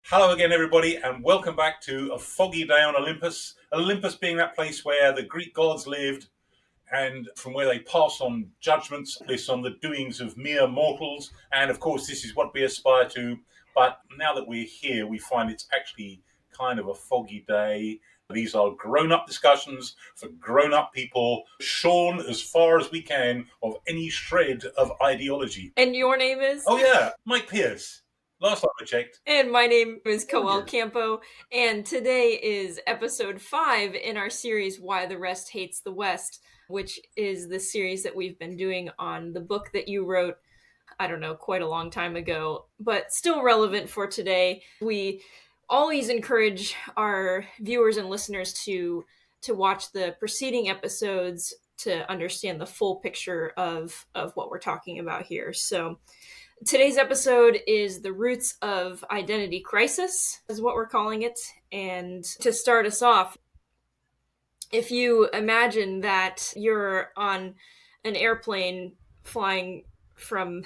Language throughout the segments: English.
Hello again, everybody, and welcome back to A Foggy Day on Olympus. Olympus being that place where the Greek gods lived and from where they pass on judgments based on the doings of mere mortals. And of course, this is what we aspire to. But now that we're here, we find it's actually kind of a foggy day. These are grown-up discussions for grown-up people, shorn as far as we can of any shred of ideology. And your name is? Oh yeah, Mike Pierce. Last time I checked. And my name is Coel yeah. Campo, and today is episode 5 in our series Why the Rest Hates the West, which is the series that we've been doing on the book that you wrote, I don't know, quite a long time ago, but still relevant for today. We always encourage our viewers and listeners to watch the preceding episodes to understand the full picture of what we're talking about here. So today's episode is the roots of identity crisis, is what we're calling it. And to start us off, if you imagine that you're on an airplane flying from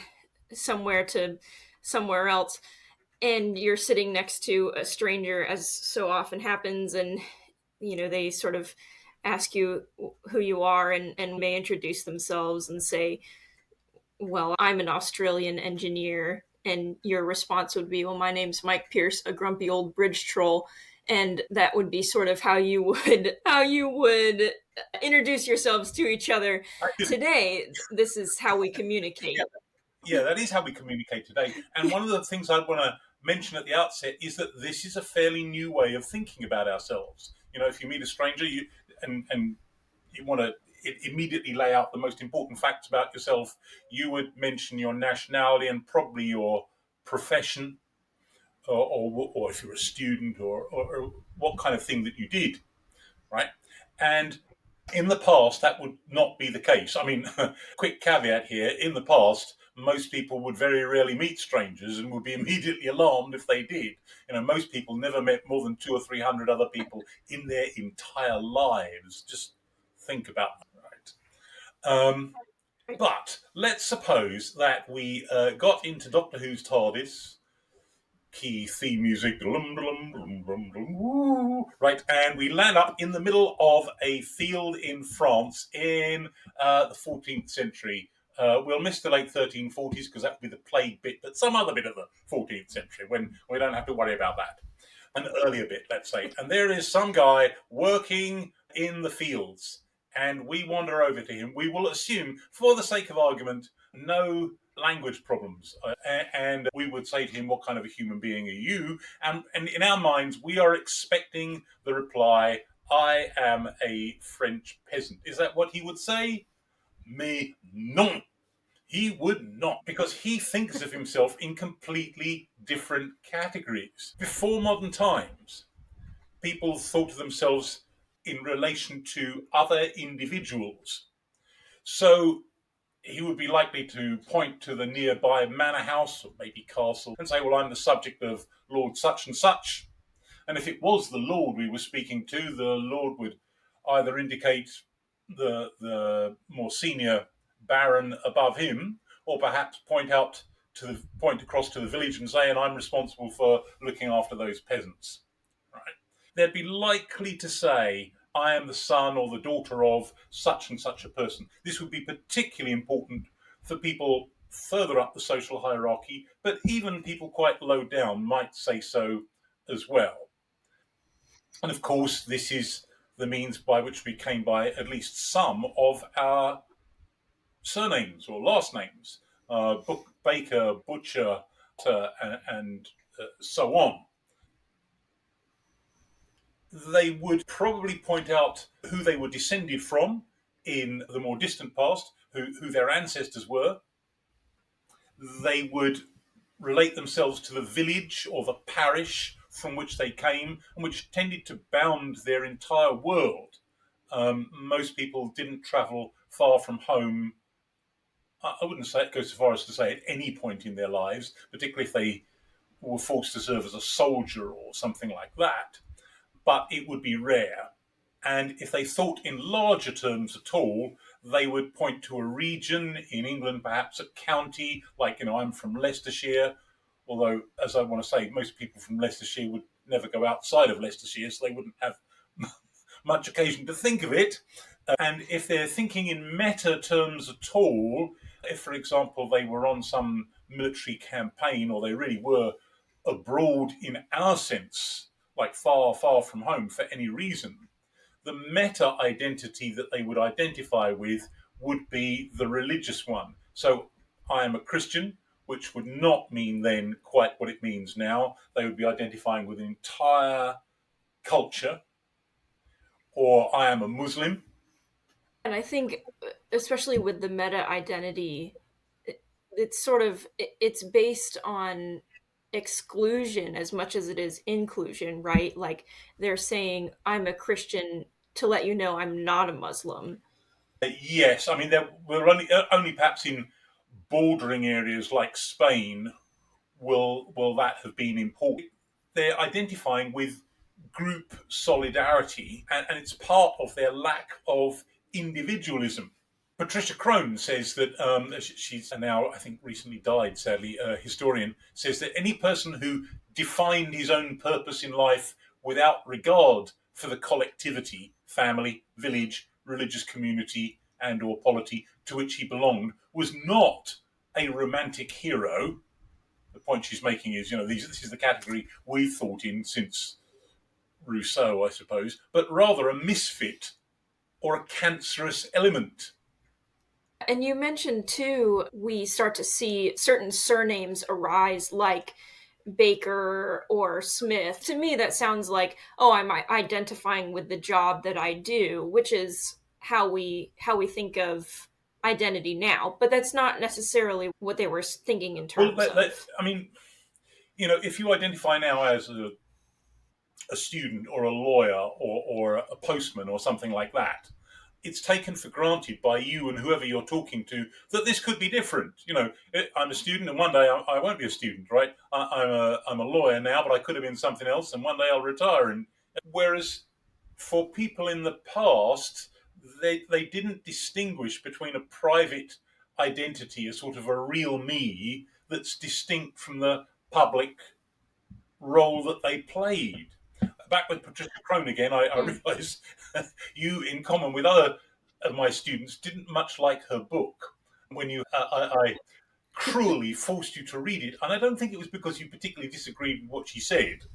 somewhere to somewhere else, and you're sitting next to a stranger, as so often happens, and they sort of ask you who you are and may introduce themselves and say, well, I'm an Australian engineer, and your response would be, well, my name's Mike Pierce, a grumpy old bridge troll. And that would be sort of how you would introduce yourselves to each other. Today, this is how we communicate. Yeah, that is how we communicate today. And one of the things I want to mention at the outset is that this is a fairly new way of thinking about ourselves. If you meet a stranger, you want to immediately lay out the most important facts about yourself. You would mention your nationality and probably your profession, or if you're a student, or what kind of thing that you did, right? And in the past, that would not be the case. I mean, quick caveat here, in the past, most people would very rarely meet strangers and would be immediately alarmed if they did. Most people never met more than 200 or 300 other people in their entire lives. Just think about that, right? But let's suppose that we got into Doctor Who's TARDIS, key theme music, right, and we land up in the middle of a field in France in the 14th century. We'll miss the late 1340s because that would be the plague bit, but some other bit of the 14th century when we don't have to worry about that. An earlier bit, let's say. And there is some guy working in the fields, and we wander over to him. We will assume, for the sake of argument, no language problems, and we would say to him, what kind of a human being are you? And in our minds, we are expecting the reply, I am a French peasant. Is that what he would say? Mais non. He would not, because he thinks of himself in completely different categories. Before modern times, people thought of themselves in relation to other individuals. So he would be likely to point to the nearby manor house or maybe castle and say, well, I'm the subject of Lord such and such. And if it was the Lord we were speaking to, the Lord would either indicate the more senior baron above him, or perhaps point across to the village and say, and I'm responsible for looking after those peasants. Right? They'd be likely to say, I am the son or the daughter of such and such a person. This would be particularly important for people further up the social hierarchy, but even people quite low down might say so as well. And of course, this is the means by which we came by at least some of our surnames or last names, Baker, Butcher, and so on. They would probably point out who they were descended from in the more distant past, who their ancestors were. They would relate themselves to the village or the parish from which they came, and which tended to bound their entire world. Most people didn't travel far from home. I wouldn't go so far as to say at any point in their lives, particularly if they were forced to serve as a soldier or something like that. But it would be rare. And if they thought in larger terms at all, they would point to a region in England, perhaps a county, like, I'm from Leicestershire, Although, as I want to say, most people from Leicestershire would never go outside of Leicestershire, so they wouldn't have much occasion to think of it. And if they're thinking in meta terms at all, if, for example, they were on some military campaign or they really were abroad in our sense, like far, far from home for any reason, the meta identity that they would identify with would be the religious one. So I am a Christian, which would not mean then quite what it means now. They would be identifying with an entire culture. Or I am a Muslim. And I think, especially with the meta identity, it's sort of it's based on exclusion as much as it is inclusion, right? Like they're saying, I'm a Christian to let you know I'm not a Muslim. Yes, I mean there were only perhaps in bordering areas like Spain will that have been important. They're identifying with group solidarity, and it's part of their lack of individualism. Patricia Crone says that she's now, I think, recently died, sadly, a historian, says that any person who defined his own purpose in life without regard for the collectivity, family, village, religious community, and or polity to which he belonged was not a romantic hero. The point she's making is, this is the category we've thought in since Rousseau, I suppose, but rather a misfit or a cancerous element. And you mentioned too, we start to see certain surnames arise, like Baker or Smith. To me, that sounds like, oh, I'm identifying with the job that I do, which is how we think of identity now. But that's not necessarily what they were thinking in Well, terms of. I mean, if you identify now as a student or a lawyer or a postman or something like that, it's taken for granted by you and whoever you're talking to that this could be different. I'm a student, and one day I won't be a student, right? I'm a lawyer now, but I could have been something else, and one day I'll retire. And whereas for people in the past, they didn't distinguish between a private identity, a sort of a real me that's distinct from the public role that they played. Back with Patricia Crone again, I Mm. realised you, in common with other of my students, didn't much like her book. When I cruelly forced you to read it, and I don't think it was because you particularly disagreed with what she said,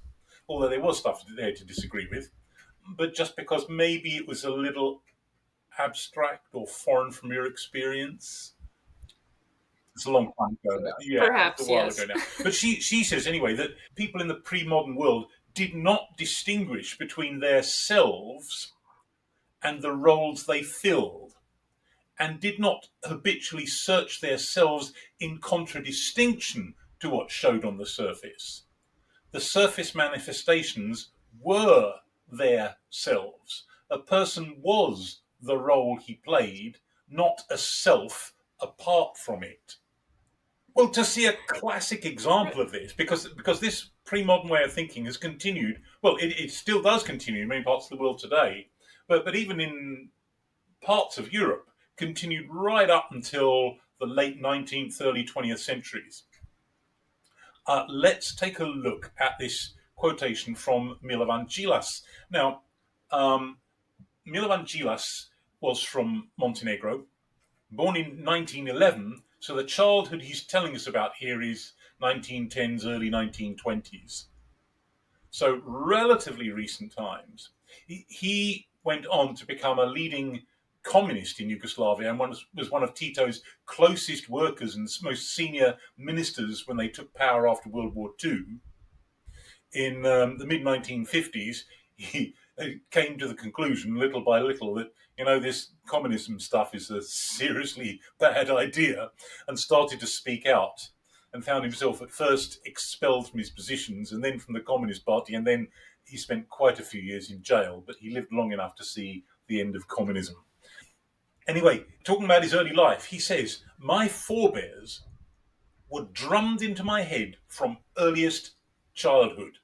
although there was stuff there to disagree with, but just because maybe it was a little abstract or foreign from your experience. It's a long time ago now. Yeah, it's a Perhaps, while ago yes. now. But she says anyway that people in the pre-modern world did not distinguish between their selves and the roles they filled, and did not habitually search their selves in contradistinction to what showed on the surface. The surface manifestations were their selves. A person was the role he played, not a self apart from it. Well, to see a classic example of this, because this pre-modern way of thinking has continued. Well, it still does continue in many parts of the world today, but even in parts of Europe, continued right up until the late 19th, early 20th centuries. Let's take a look at this quotation from Milovan Gilas. Now, Milovan Gilas was from Montenegro, born in 1911, so the childhood he's telling us about here is 1910s, early 1920s. So relatively recent times. He went on to become a leading communist in Yugoslavia and was one of Tito's closest workers and most senior ministers when they took power after World War II. In the mid 1950s, he came to the conclusion, little by little, that this communism stuff is a seriously bad idea, and started to speak out, and found himself at first expelled from his positions, and then from the Communist Party, and then he spent quite a few years in jail. But he lived long enough to see the end of communism. Anyway, talking about his early life, he says, "My forebears were drummed into my head from earliest childhood,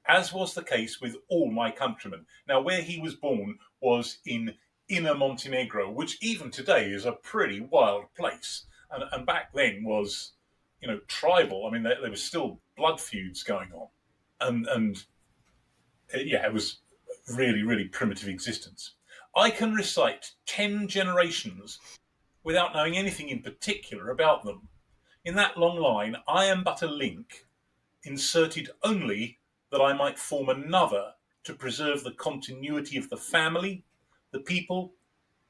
as was the case with all my countrymen." Now, where he was born was in inner Montenegro, which even today is a pretty wild place, and back then was, tribal. I mean, there was still blood feuds going on, and yeah, it was really, really primitive existence. I can recite 10 generations without knowing anything in particular about them. In that long line, I am but a link, inserted only that I might form another to preserve the continuity of the family, the people,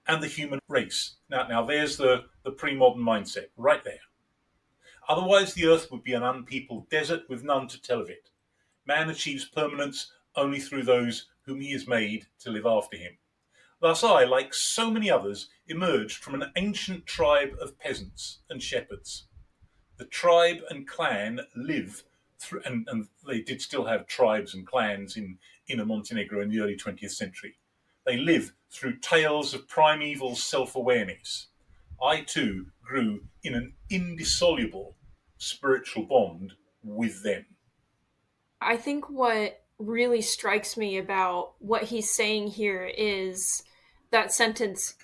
and the human race. Now there's the pre-modern mindset right there. Otherwise, the earth would be an unpeopled desert with none to tell of it. Man achieves permanence only through those whom he has made to live after him. Thus I, like so many others, emerged from an ancient tribe of peasants and shepherds. The tribe and clan live through, and they did still have tribes and clans in Inner Montenegro in the early 20th century. They live through tales of primeval self-awareness. I too grew in an indissoluble spiritual bond with them. I think what really strikes me about what he's saying here is that sentence,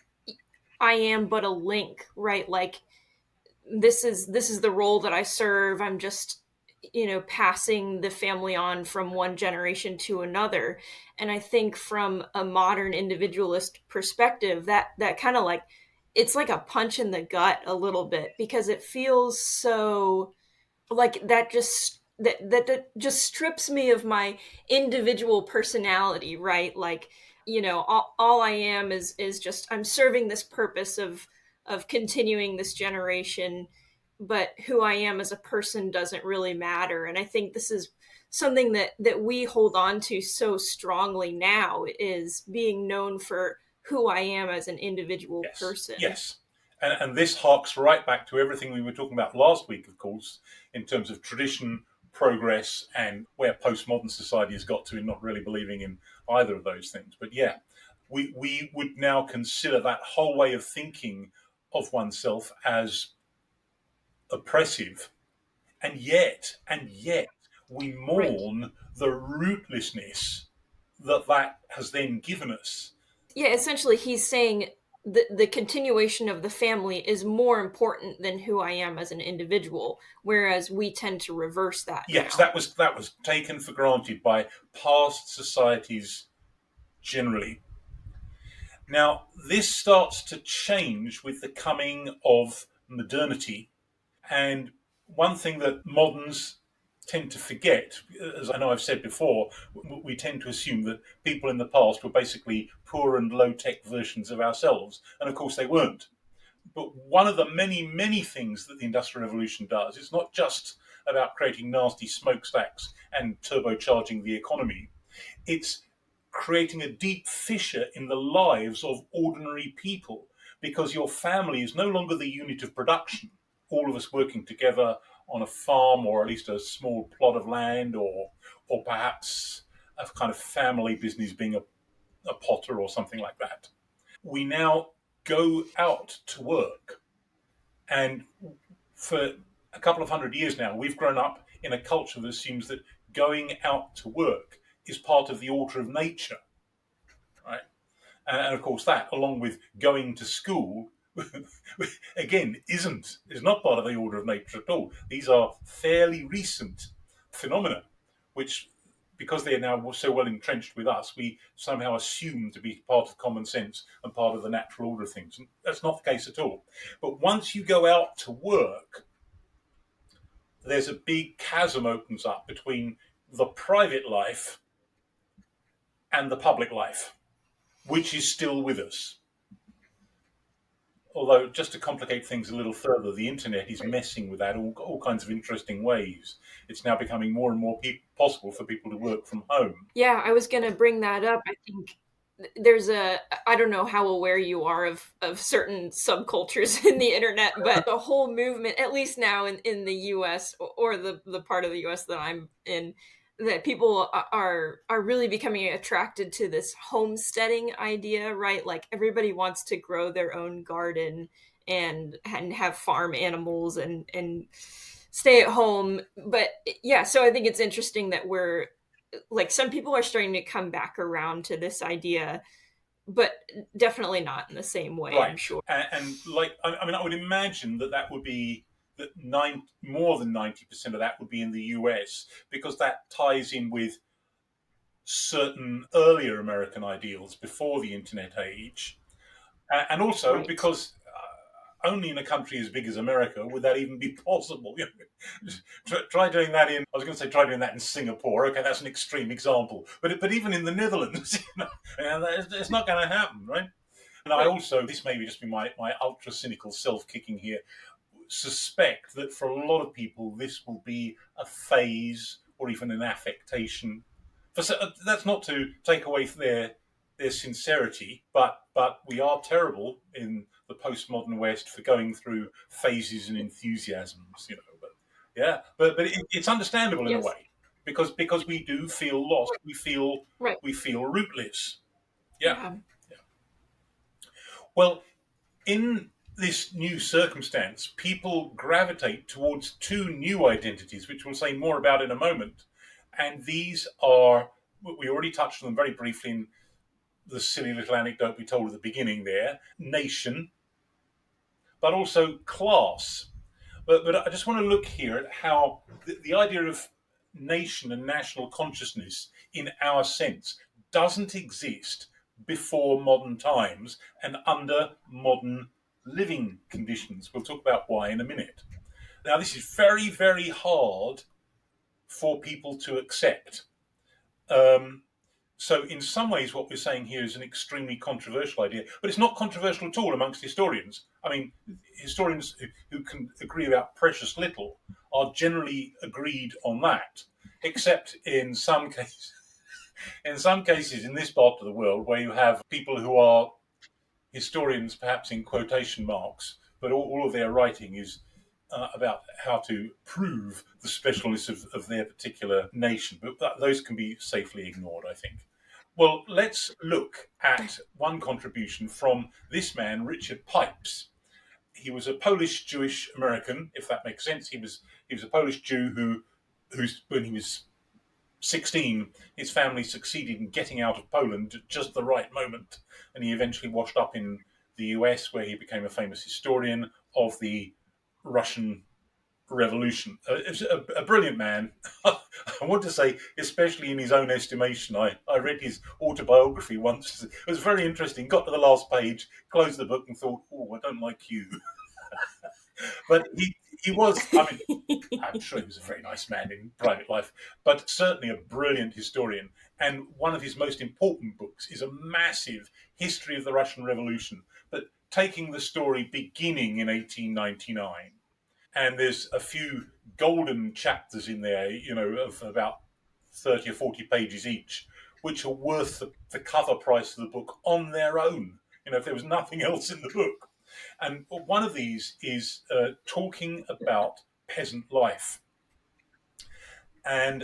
I am but a link, right? Like this is the role that I serve. I'm just passing the family on from one generation to another. And I think from a modern individualist perspective, that kind of like, it's like a punch in the gut a little bit, because it feels so like that just strips me of my individual personality, right? Like, all I am is just, I'm serving this purpose of continuing this generation, but who I am as a person doesn't really matter. And I think this is something that we hold on to so strongly now, is being known for who I am as an individual Yes, person. yes. And this harks right back to everything we were talking about last week, of course, in terms of tradition, progress, and where postmodern society has got to in not really believing in either of those things. But yeah, we would now consider that whole way of thinking of oneself as oppressive, and yet, we Right. mourn the rootlessness that has then given us. Yeah, essentially he's saying the continuation of the family is more important than who I am as an individual, whereas we tend to reverse that Yes, now. that was taken for granted by past societies generally. Now, this starts to change with the coming of modernity. And one thing that moderns tend to forget, as I know I've said before, we tend to assume that people in the past were basically poor and low tech versions of ourselves. And of course, they weren't. But one of the many, many things that the Industrial Revolution does is not just about creating nasty smokestacks and turbocharging the economy. It's creating a deep fissure in the lives of ordinary people, because your family is no longer the unit of production. All of us working together on a farm, or at least a small plot of land, or perhaps a kind of family business being a potter or something like that. We now go out to work. And for a couple of hundred years now, we've grown up in a culture that assumes that going out to work is part of the order of nature, right? And of course, that, along with going to school, again, is not part of the order of nature at all. These are fairly recent phenomena, which, because they are now so well entrenched with us, we somehow assume to be part of common sense and part of the natural order of things. And that's not the case at all. But once you go out to work, there's a big chasm opens up between the private life and the public life, which is still with us. Although, just to complicate things a little further, the internet is messing with that all kinds of interesting ways. It's now becoming more and more possible for people to work from home. Yeah, I was going to bring that up. I think there's I don't know how aware you are of certain subcultures in the internet, but the whole movement, at least now in the US, or the part of the US that I'm in, that people are really becoming attracted to this homesteading idea, right? Like everybody wants to grow their own garden and have farm animals and stay at home. But yeah, so I think it's interesting that we're like, some people are starting to come back around to this idea, but definitely not in the same way, I'm Right. sure. And like, I mean, I would imagine that would be that more than 90% of that would be in the US, because that ties in with certain earlier American ideals before the internet age. And also Right. because only in a country as big as America would that even be possible. Try doing that in, I was going to say, try doing that in Singapore. Okay, that's an extreme example. But even in the Netherlands, it's not going to happen, right? And I Right. also, this may just be my ultra cynical self kicking here, suspect that for a lot of people this will be a phase or even an affectation. That's not to take away their sincerity, but we are terrible in the postmodern West for going through phases and enthusiasms, But yeah, but it's understandable in a Yes. way, because we do feel lost. Right. We feel rootless. Yeah. Yeah. Well, in this new circumstance, people gravitate towards two new identities, which we'll say more about in a moment. And these are, we already touched on them very briefly in the silly little anecdote we told at the beginning there, nation, but also class. But I just want to look here at how the idea of nation and national consciousness in our sense doesn't exist before modern times and under modern living conditions. We'll talk about why in a minute. Now, this is very, very hard for people to accept. Um, so, in some ways, what we're saying here is an extremely controversial idea, but it's not controversial at all amongst historians. I mean, historians who can agree about precious little are generally agreed on that, except in some cases. In some cases, in this part of the world, where you have people who are historians, perhaps in quotation marks, but all of their writing is about how to prove the specialness of their particular nation. But those can be safely ignored, I think. Well, let's look at one contribution from this man, Richard Pipes. He was a Polish Jewish American, if that makes sense. He was a Polish Jew who's when he was 16, his family succeeded in getting out of Poland at just the right moment, and he eventually washed up in the US, where he became a famous historian of the Russian Revolution. It's a brilliant man. I want to say, especially in his own estimation. I read his autobiography once. It was very interesting. Got to the last page, closed the book, and thought, "Oh, I don't like you." But he was. I mean, I'm sure he was a very nice man in private life, but certainly a brilliant historian. And one of his most important books is a massive history of the Russian Revolution, but taking the story beginning in 1899. And there's a few golden chapters in there, of about 30 or 40 pages each, which are worth the cover price of the book on their own, if there was nothing else in the book. And one of these is talking about peasant life. And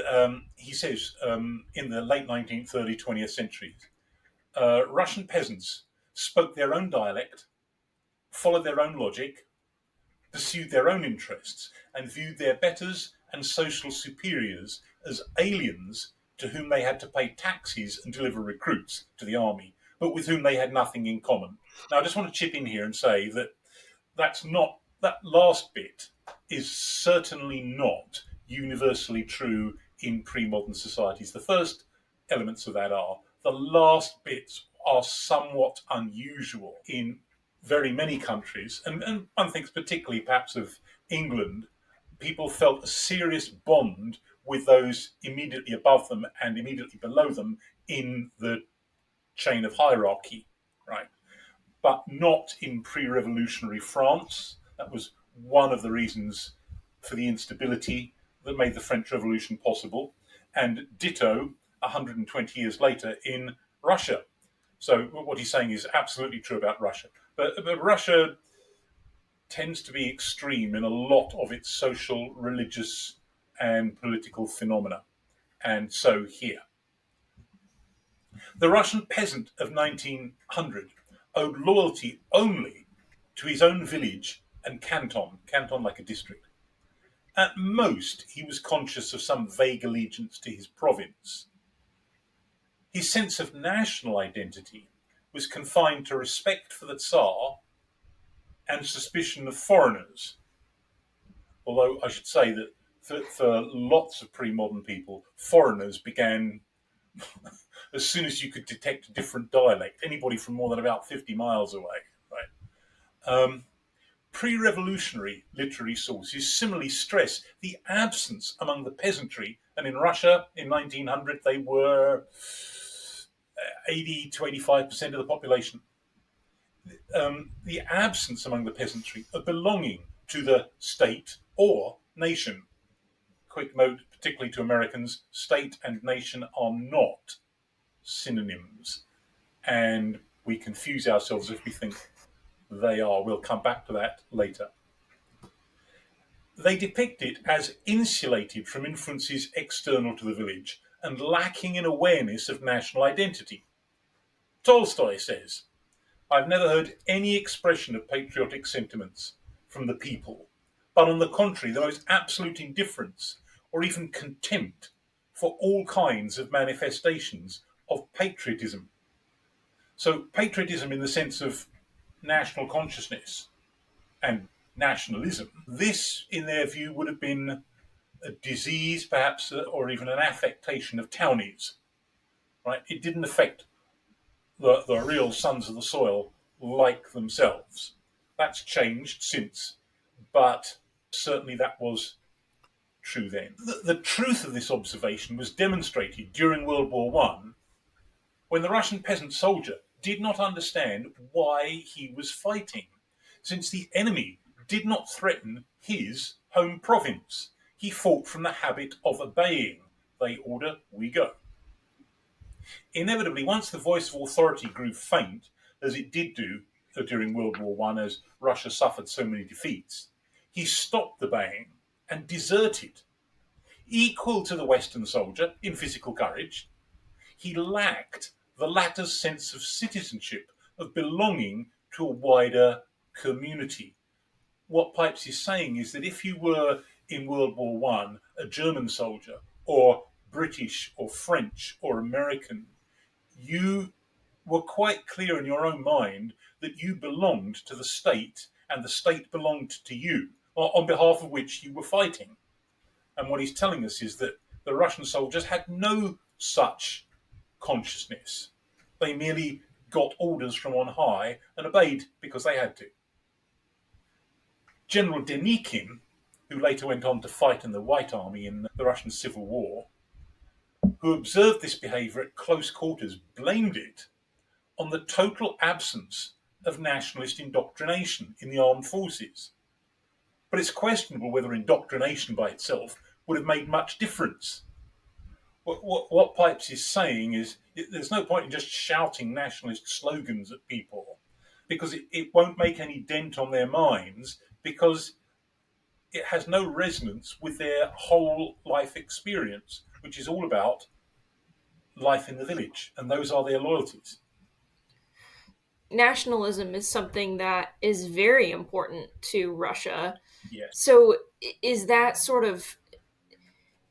he says, in the late 19th, early 20th centuries, Russian peasants spoke their own dialect, followed their own logic, pursued their own interests, and viewed their betters and social superiors as aliens to whom they had to pay taxes and deliver recruits to the army, but with whom they had nothing in common. Now, I just want to chip in here and say that that last bit is certainly not universally true in pre-modern societies. The first elements of that are. The last bits are somewhat unusual in very many countries, and one thinks particularly perhaps of England. People felt a serious bond with those immediately above them and immediately below them in the chain of hierarchy, right? But not in pre-revolutionary France. That was one of the reasons for the instability that made the French Revolution possible, and ditto 120 years later in Russia. So what he's saying is absolutely true about Russia. But Russia tends to be extreme in a lot of its social, religious, and political phenomena. And so here. The Russian peasant of 1900 owed loyalty only to his own village and canton like a district. At most, he was conscious of some vague allegiance to his province. His sense of national identity was confined to respect for the Tsar and suspicion of foreigners. Although I should say that for lots of pre-modern people, foreigners began as soon as you could detect a different dialect, anybody from more than about 50 miles away. Right? Pre-revolutionary literary sources similarly stress the absence among the peasantry, and in Russia in 1900 they were 80 to 85% of the population. The absence among the peasantry of belonging to the state or nation. Quick note, particularly to Americans, state and nation are not synonyms, and we confuse ourselves if we think they are. We'll come back to that later. They depict it as insulated from influences external to the village and lacking in awareness of national identity. Tolstoy says, "I've never heard any expression of patriotic sentiments from the people, but on the contrary, the most absolute indifference or even contempt for all kinds of manifestations of patriotism." So, patriotism in the sense of national consciousness and nationalism, this, in their view, would have been a disease, perhaps, or even an affectation of townies. Right? It didn't affect the real sons of the soil like themselves. That's changed since, but certainly that was true then. The truth of this observation was demonstrated during World War One, when the Russian peasant soldier did not understand why he was fighting, since the enemy did not threaten his home province. He fought from the habit of obeying. They order, we go. Inevitably, once the voice of authority grew faint, as it did do during World War One, as Russia suffered so many defeats, he stopped obeying and deserted. Equal to the Western soldier in physical courage, he lacked the latter's sense of citizenship, of belonging to a wider community. What Pipes is saying is that if you were in World War One a German soldier, or British, or French, or American, you were quite clear in your own mind that you belonged to the state and the state belonged to you, on behalf of which you were fighting. And what he's telling us is that the Russian soldiers had no such consciousness. They merely got orders from on high and obeyed because they had to. General Denikin, who later went on to fight in the White Army in the Russian Civil War, who observed this behaviour at close quarters, blamed it on the total absence of nationalist indoctrination in the armed forces. But it's questionable whether indoctrination by itself would have made much difference. What Pipes is saying is there's no point in just shouting nationalist slogans at people, because it won't make any dent on their minds, because it has no resonance with their whole life experience, which is all about life in the village, and those are their loyalties. Nationalism is something that is very important to Russia. Yes. So is that sort of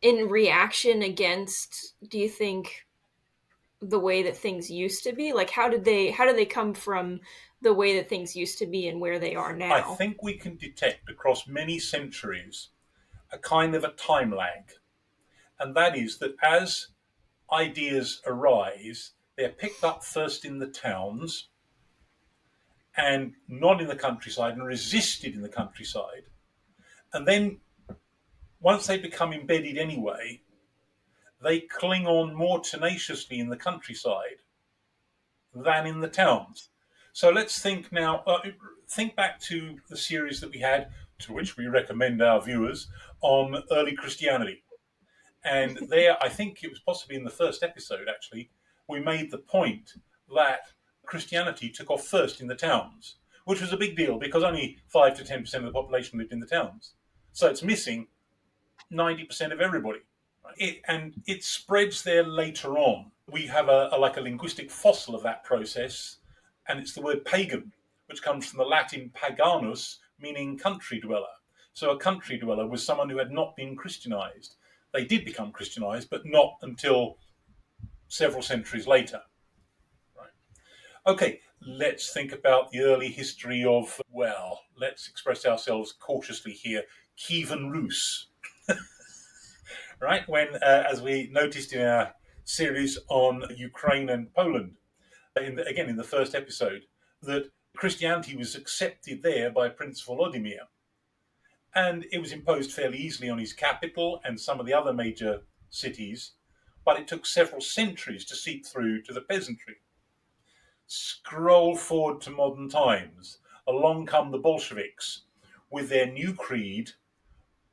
in reaction against, do you think, the way that things used to be? Like, how do they come from the way that things used to be and where they are now? I think we can detect across many centuries a kind of a time lag. And that is that as ideas arise, they're picked up first in the towns and not in the countryside, and resisted in the countryside. And then once they become embedded anyway, they cling on more tenaciously in the countryside than in the towns. So let's think now, think back to the series that we had, to which we recommend our viewers, on early Christianity. And there, I think it was possibly in the first episode, actually, we made the point that Christianity took off first in the towns, which was a big deal because only 5 to 10% of the population lived in the towns. So it's missing 90% of everybody. It spreads there later on. We have a linguistic fossil of that process, and it's the word pagan, which comes from the Latin paganus, meaning country dweller. So a country dweller was someone who had not been Christianized. They did become Christianized, but not until several centuries later. Right. Okay, let's think about the early history of, well, let's express ourselves cautiously here, Kievan Rus, right? When, as we noticed in our series on Ukraine and Poland, again in the first episode, that Christianity was accepted there by Prince Volodymyr, and it was imposed fairly easily on his capital and some of the other major cities, but it took several centuries to seep through to the peasantry. Scroll forward to modern times. Along come the Bolsheviks with their new creed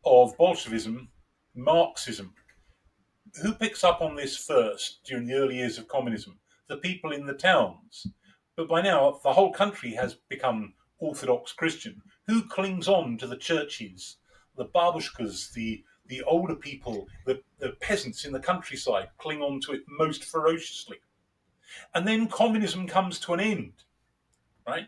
of Bolshevism, Marxism. Who picks up on this first during the early years of communism? The people in the towns. But by now, the whole country has become Orthodox Christian. Who clings on to the churches? The babushkas, the older people, the peasants in the countryside cling on to it most ferociously. And then communism comes to an end, right?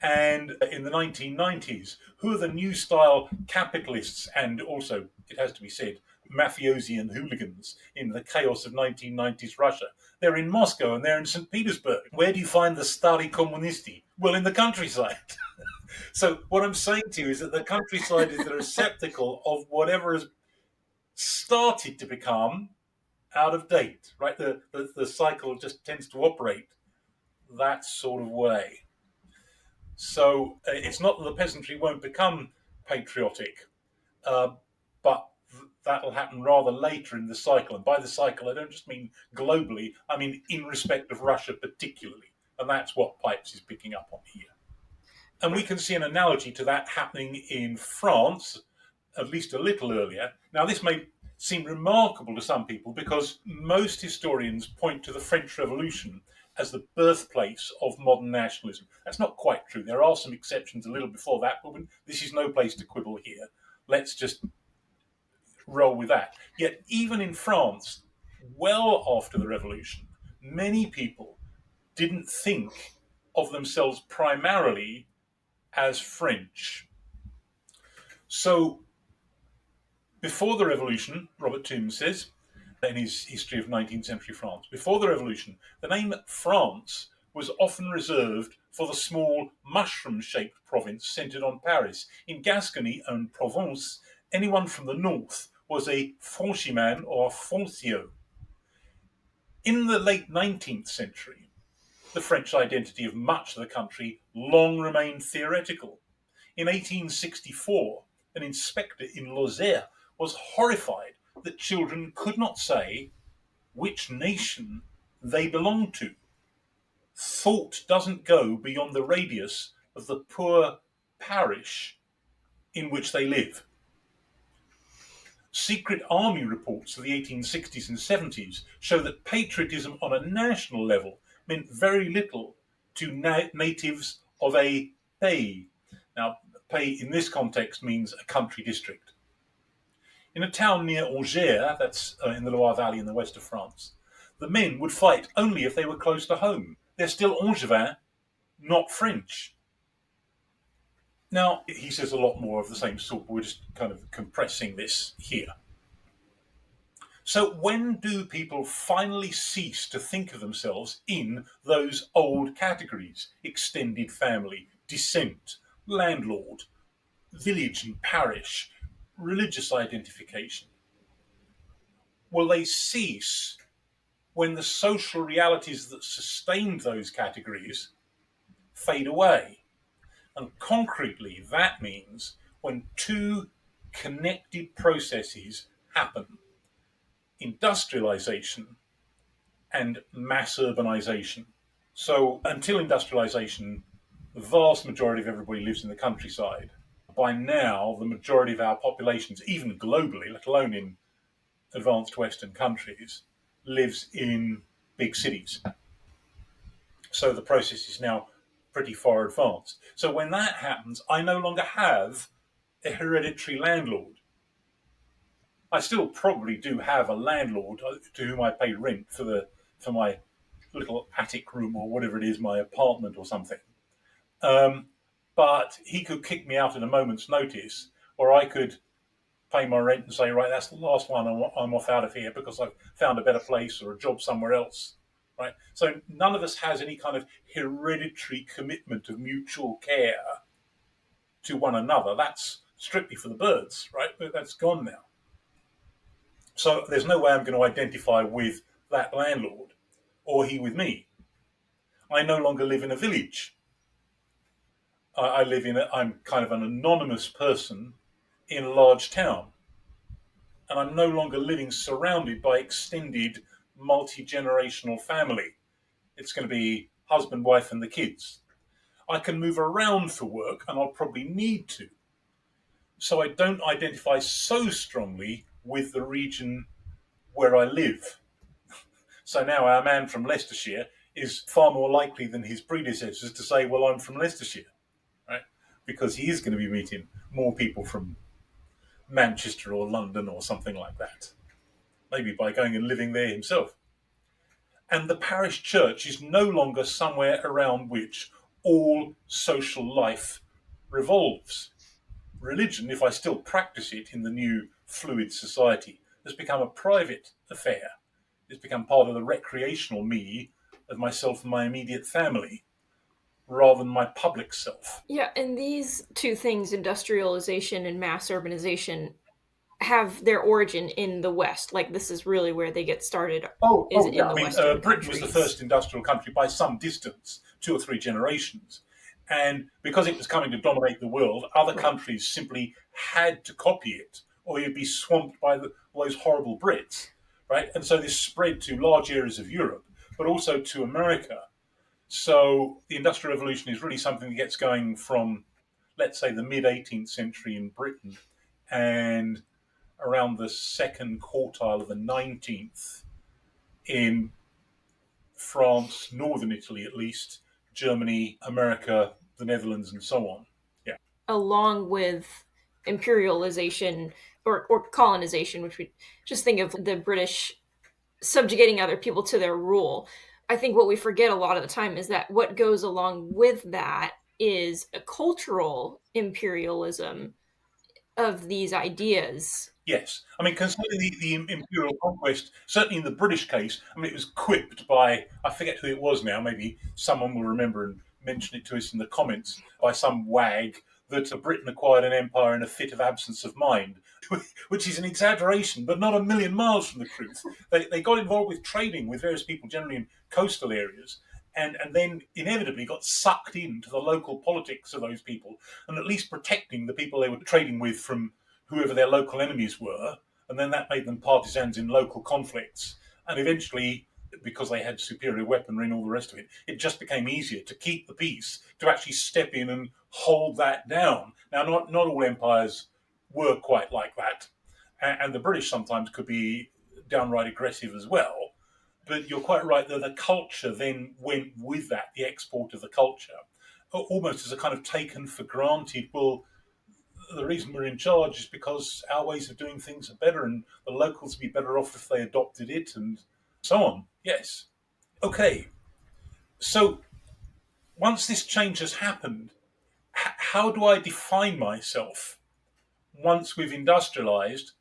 And in the 1990s, who are the new style capitalists and also, it has to be said, mafiosi and hooligans in the chaos of 1990s Russia? They're in Moscow and they're in St. Petersburg. Where do you find the Stari Komunisti? Well, in the countryside. So what I'm saying to you is that the countryside is the receptacle of whatever has started to become out of date, right? The cycle just tends to operate that sort of way. So it's not that the peasantry won't become patriotic, but that'll happen rather later in the cycle. And by the cycle, I don't just mean globally, I mean in respect of Russia particularly. And that's what Pipes is picking up on here. And we can see an analogy to that happening in France, at least a little earlier. Now, this may seem remarkable to some people because most historians point to the French Revolution as the birthplace of modern nationalism. That's not quite true. There are some exceptions a little before that, but this is no place to quibble here. Let's just roll with that. Yet, even in France, well after the revolution, many people didn't think of themselves primarily as French. So, before the revolution, Robert Toombs says, in his history of 19th century France, before the revolution, the name France was often reserved for the small mushroom-shaped province centred on Paris. In Gascony and Provence, anyone from the north was a Franchiman or Foncio. In the late 19th century, the French identity of much of the country long remained theoretical. In 1864, an inspector in Lozère was horrified that children could not say which nation they belonged to. Thought doesn't go beyond the radius of the poor parish in which they live. Secret army reports of the 1860s and 70s show that patriotism on a national level meant very little to natives of a pays. Now, pays in this context means a country district. In a town near Angers, that's in the Loire Valley in the west of France, the men would fight only if they were close to home. They're still Angevins, not French. Now, he says a lot more of the same sort, but we're just kind of compressing this here. So when do people finally cease to think of themselves in those old categories? Extended family, descent, landlord, village and parish, religious identification. Will they cease when the social realities that sustained those categories fade away? And concretely, that means when two connected processes happen: industrialization and mass-urbanisation. So until industrialization, the vast majority of everybody lives in the countryside. By now, the majority of our populations, even globally, let alone in advanced Western countries, lives in big cities. So the process is now pretty far advanced. So when that happens, I no longer have a hereditary landlord. I still probably do have a landlord to whom I pay rent for my little attic room or whatever it is, my apartment or something. But he could kick me out at a moment's notice, or I could pay my rent and say, right, that's the last one, I'm off out of here because I've found a better place or a job somewhere else. right? So none of us has any kind of hereditary commitment of mutual care to one another. That's strictly for the birds, right? But that's gone now. So there's no way I'm going to identify with that landlord or he with me. I no longer live in a village. I live in I'm kind of an anonymous person in a large town. And I'm no longer living surrounded by extended multi-generational family. It's going to be husband, wife, and the kids. I can move around for work, and I'll probably need to. So I don't identify so strongly with the region where I live. So now our man from Leicestershire is far more likely than his predecessors to say, well, I'm from Leicestershire, right? Because he is going to be meeting more people from Manchester or London or something like that, maybe by going and living there himself. And the parish church is no longer somewhere around which all social life revolves. Religion, if I still practice it in the new fluid society, has become a private affair. It's become part of the recreational me of myself and my immediate family, rather than my public self. Yeah, and these two things, industrialization and mass urbanization, have their origin in the West. Like, this is really where they get started, is in Yeah. the I mean, Western Britain was the countries. first industrial country by some distance, 2 or 3 generations. And because it was coming to dominate the world, other Right. countries simply had to copy it, or you'd be swamped by those horrible Brits, right? And so this spread to large areas of Europe, but also to America. So the Industrial Revolution is really something that gets going from, let's say, the mid 18th century in Britain and around the second quartile of the 19th in France, northern Italy at least, Germany, America, the Netherlands, and so on. Yeah. Along with imperialization or colonization, which we just think of the British subjugating other people to their rule. I think what we forget a lot of the time is that what goes along with that is a cultural imperialism of these ideas. Yes. I mean, concerning the imperial conquest, certainly in the British case, I mean, it was quipped by, I forget who it was now, maybe someone will remember and mention it to us in the comments, by some wag, that Britain acquired an empire in a fit of absence of mind, which is an exaggeration, but not a million miles from the truth. They got involved with trading with various people, generally in coastal areas, and then inevitably got sucked into the local politics of those people, and at least protecting the people they were trading with from whoever their local enemies were, and then that made them partisans in local conflicts. And eventually, because they had superior weaponry and all the rest of it, it just became easier to keep the peace, to actually step in and hold that down. Now, not all empires were quite like that, and the British sometimes could be downright aggressive as well. But you're quite right that the culture then went with that, the export of the culture, almost as a kind of taken for granted. Well, the reason we're in charge is because our ways of doing things are better and the locals would be better off if they adopted it and so on. Yes. Okay. So once this change has happened, how do I define myself once we've industrialized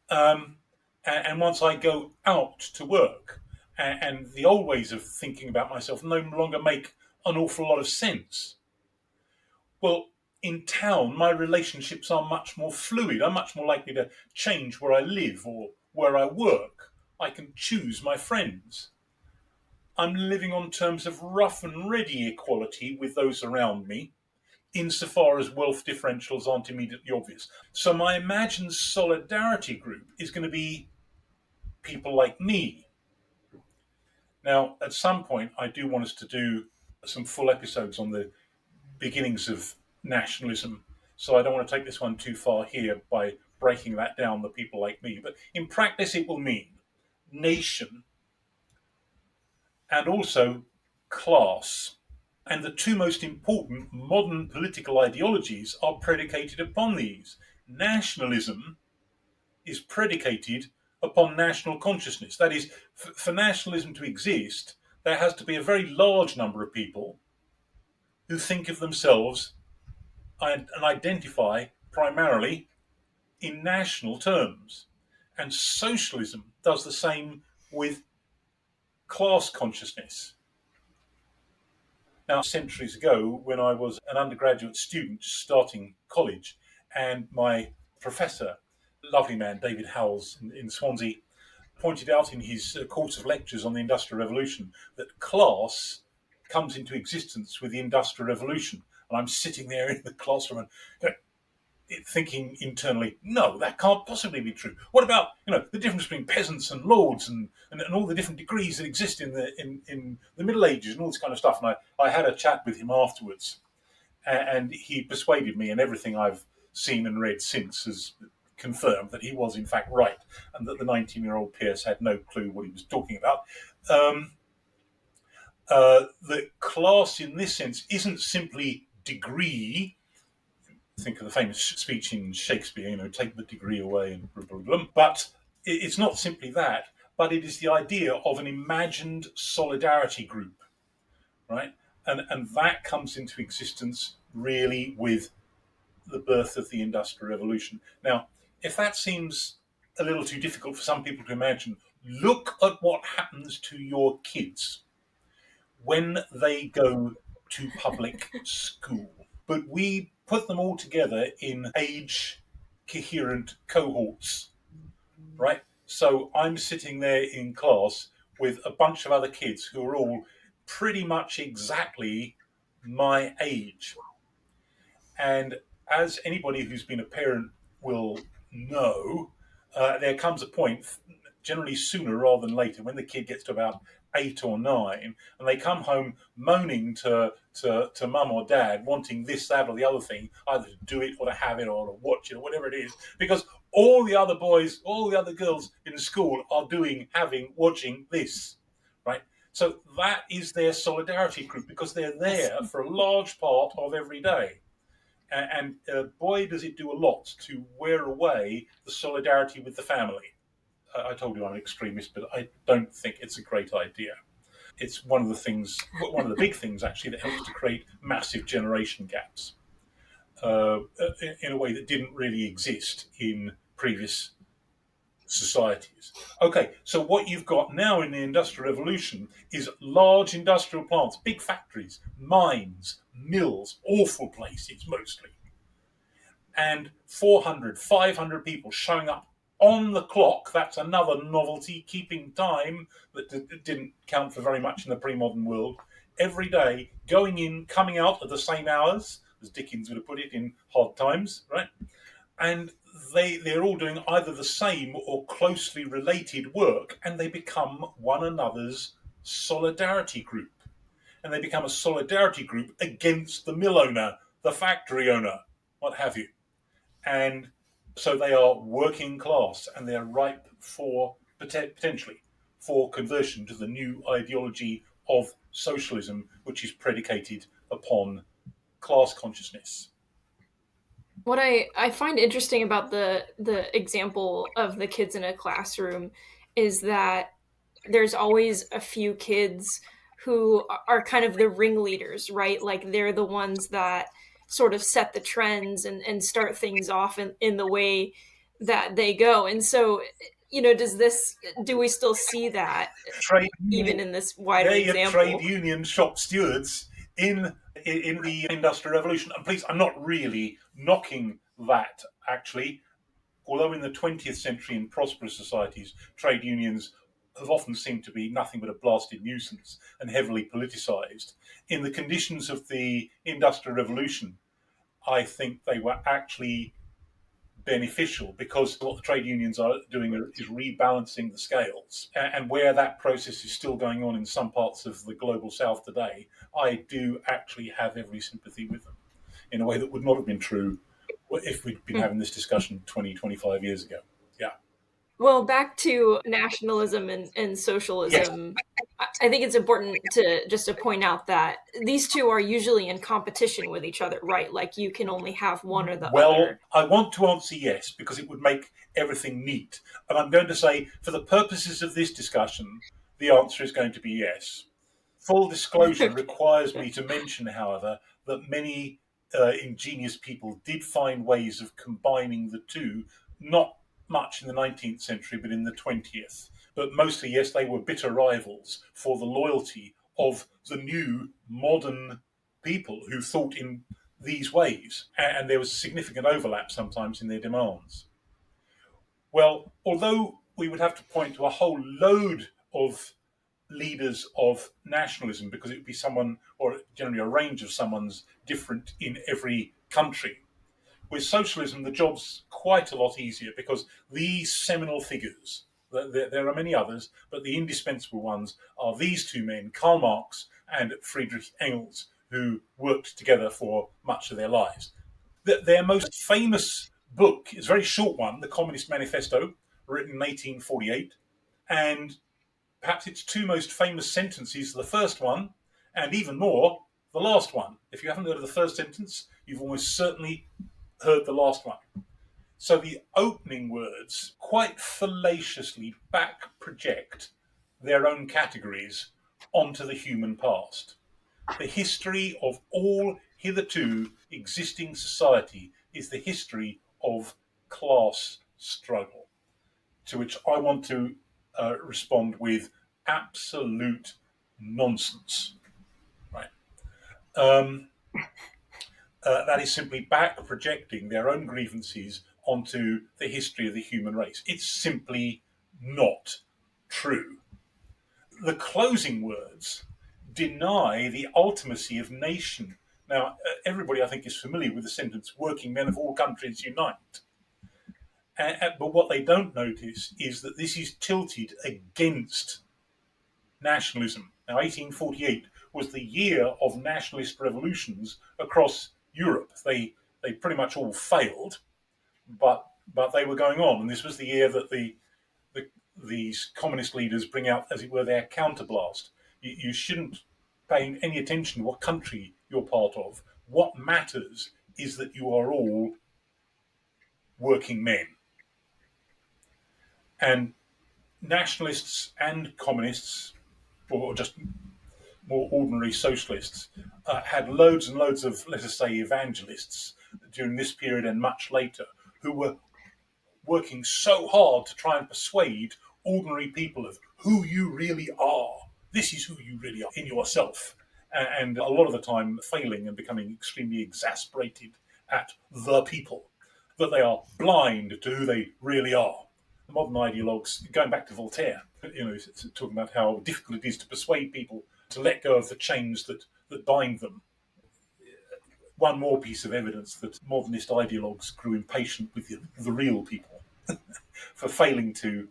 and once I go out to work? And the old ways of thinking about myself no longer make an awful lot of sense. Well, in town, my relationships are much more fluid. I'm much more likely to change where I live or where I work. I can choose my friends. I'm living on terms of rough and ready equality with those around me, insofar as wealth differentials aren't immediately obvious. So my imagined solidarity group is going to be people like me. Now, at some point, I do want us to do some full episodes on the beginnings of nationalism. So I don't want to take this one too far here by breaking that down to people like me. But in practice, it will mean nation and also class. And the two most important modern political ideologies are predicated upon these. Nationalism is predicated upon national consciousness. That is, for nationalism to exist, there has to be a very large number of people who think of themselves and identify primarily in national terms. And socialism does the same with class consciousness. Now, centuries ago, when I was an undergraduate student starting college, and my professor, lovely man, David Howells in Swansea, pointed out in his course of lectures on the Industrial Revolution that class comes into existence with the Industrial Revolution. And I'm sitting there in the classroom and thinking internally, no, that can't possibly be true. What about the difference between peasants and lords and all the different degrees that exist in the Middle Ages and all this kind of stuff? And I had a chat with him afterwards, and he persuaded me, and everything I've seen and read since has confirmed that he was in fact right, and that the 19-year-old Pierce had no clue what he was talking about. The class in this sense isn't simply degree. Think of the famous speech in Shakespeare, take the degree away and blah, blah, blah. But it's not simply that, but it is the idea of an imagined solidarity group, right? And that comes into existence really with the birth of the Industrial Revolution. Now, if that seems a little too difficult for some people to imagine, look at what happens to your kids when they go to public school. But we put them all together in age coherent cohorts, right? So I'm sitting there in class with a bunch of other kids who are all pretty much exactly my age. And as anybody who's been a parent will know, there comes a point, generally sooner rather than later, when the kid gets to about 8 or 9, and they come home moaning to mum or dad, wanting this, that, or the other thing, either to do it or to have it or to watch it or whatever it is, because all the other boys, all the other girls in the school are doing, having, watching this, right? So that is their solidarity group, because they're there for a large part of every day. And boy, does it do a lot to wear away the solidarity with the family. I told you I'm an extremist, but I don't think it's a great idea. It's one of the big things actually, that helps to create massive generation gaps in a way that didn't really exist in previous societies. Okay, so what you've got now in the Industrial Revolution is large industrial plants, big factories, mines, mills, awful places mostly, and 400, 500 people showing up on the clock. That's another novelty, keeping time that didn't count for very much in the pre-modern world. Every day, going in, coming out at the same hours, as Dickens would have put it in Hard Times, right? And they're all doing either the same or closely related work, and they become one another's solidarity group. And they become a solidarity group against the mill owner, the factory owner, what have you. And so they are working class, and they're ripe for potentially for conversion to the new ideology of socialism, which is predicated upon class consciousness. What I find interesting about the example of the kids in a classroom is that there's always a few kids who are kind of the ringleaders, right? Like they're the ones that sort of set the trends and start things off in the way that they go. And so, do we still see that Trade even in this wider they're your trade example? union shop stewards in the Industrial Revolution. And please, I'm not really knocking that, actually. Although in the 20th century, in prosperous societies, trade unions have often seemed to be nothing but a blasted nuisance and heavily politicized. In the conditions of the Industrial Revolution, I think they were actually beneficial, because what the trade unions are doing is rebalancing the scales. And where that process is still going on in some parts of the global south today, I do actually have every sympathy with them in a way that would not have been true if we'd been having this discussion 20, 25 years ago. Yeah. Well, back to nationalism and Yes. socialism, I think it's important to point out that these two are usually in competition with each other, right? Like you can only have one or the Well, other. I want to answer yes, because it would make everything neat. And I'm going to say, for the purposes of this discussion, the answer is going to be yes. Full disclosure requires me to mention, however, that many ingenious people did find ways of combining the two, not much in the 19th century, but in the 20th. But mostly, yes, they were bitter rivals for the loyalty of the new modern people who thought in these ways. And there was significant overlap sometimes in their demands. Well, although we would have to point to a whole load of leaders of nationalism because it would be someone, or generally a range of someone's different in every country. With socialism, the job's quite a lot easier because these seminal figures, there are many others, but the indispensable ones are these two men, Karl Marx and Friedrich Engels, who worked together for much of their lives. Their most famous book is a very short one, The Communist Manifesto, written in 1848, and perhaps its two most famous sentences, the first one, and even more, the last one. If you haven't heard of the first sentence, you've almost certainly heard the last one. So the opening words quite fallaciously back project their own categories onto the human past. The history of all hitherto existing society is the history of class struggle, to which I want to respond with absolute nonsense. Right? That is simply back projecting their own grievances onto the history of the human race. It's simply not true. The closing words deny the ultimacy of nation. Now, everybody, I think, is familiar with the sentence, working men of all countries unite. But what they don't notice is that this is tilted against nationalism. Now, 1848 was the year of nationalist revolutions across Europe. They pretty much all failed, but they were going on, and this was the year that these communist leaders bring out, as it were, their counterblast. You shouldn't pay any attention to what country you're part of. What matters is that you are all working men. And nationalists and communists, or just more ordinary socialists, had loads and loads of, let us say, evangelists during this period and much later, who were working so hard to try and persuade ordinary people of who you really are. This is who you really are in yourself. And a lot of the time failing and becoming extremely exasperated at the people, that they are blind to who they really are. The modern ideologues, going back to Voltaire, talking about how difficult it is to persuade people to let go of the chains that bind them. One more piece of evidence that modernist ideologues grew impatient with the real people for failing to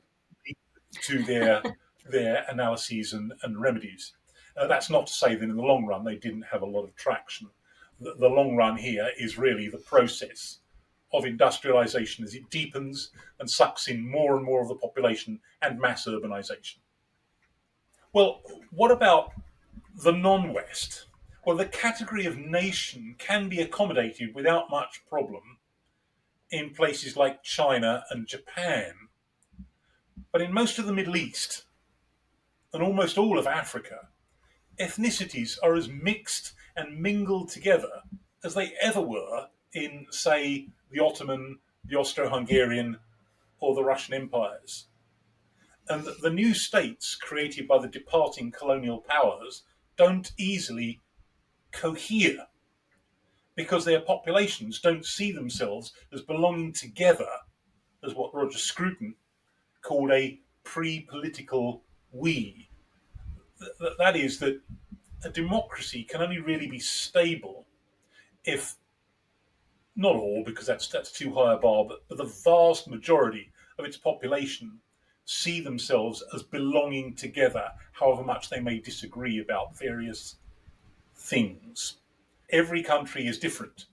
their analyses and remedies. That's not to say that in the long run they didn't have a lot of traction. The long run here is really the process of industrialisation as it deepens and sucks in more and more of the population and mass urbanisation. Well, what about the non-West? Well, the category of nation can be accommodated without much problem in places like China and Japan. But in most of the Middle East and almost all of Africa, ethnicities are as mixed and mingled together as they ever were in, say, the Ottoman, the Austro-Hungarian, or the Russian empires. And the new states created by the departing colonial powers don't easily cohere because their populations don't see themselves as belonging together as what Roger Scruton called a pre-political we. That is, that a democracy can only really be stable if, not all, because that's too high a bar, but the vast majority of its population see themselves as belonging together, however much they may disagree about various things. Every country is different.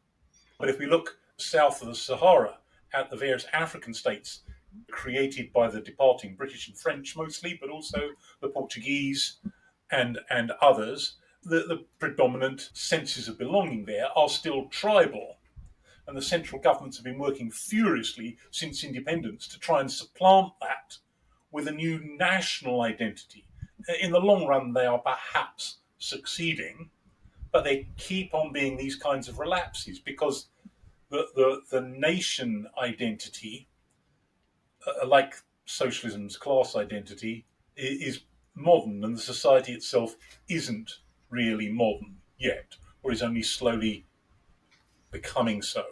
But if we look south of the Sahara at the various African states created by the departing British and French mostly, but also the Portuguese and others, the predominant senses of belonging there are still tribal. And the central governments have been working furiously since independence to try and supplant that with a new national identity. In the long run, they are perhaps succeeding, but they keep on being these kinds of relapses because the nation identity, like socialism's class identity is modern, and the society itself isn't really modern yet, or is only slowly becoming so.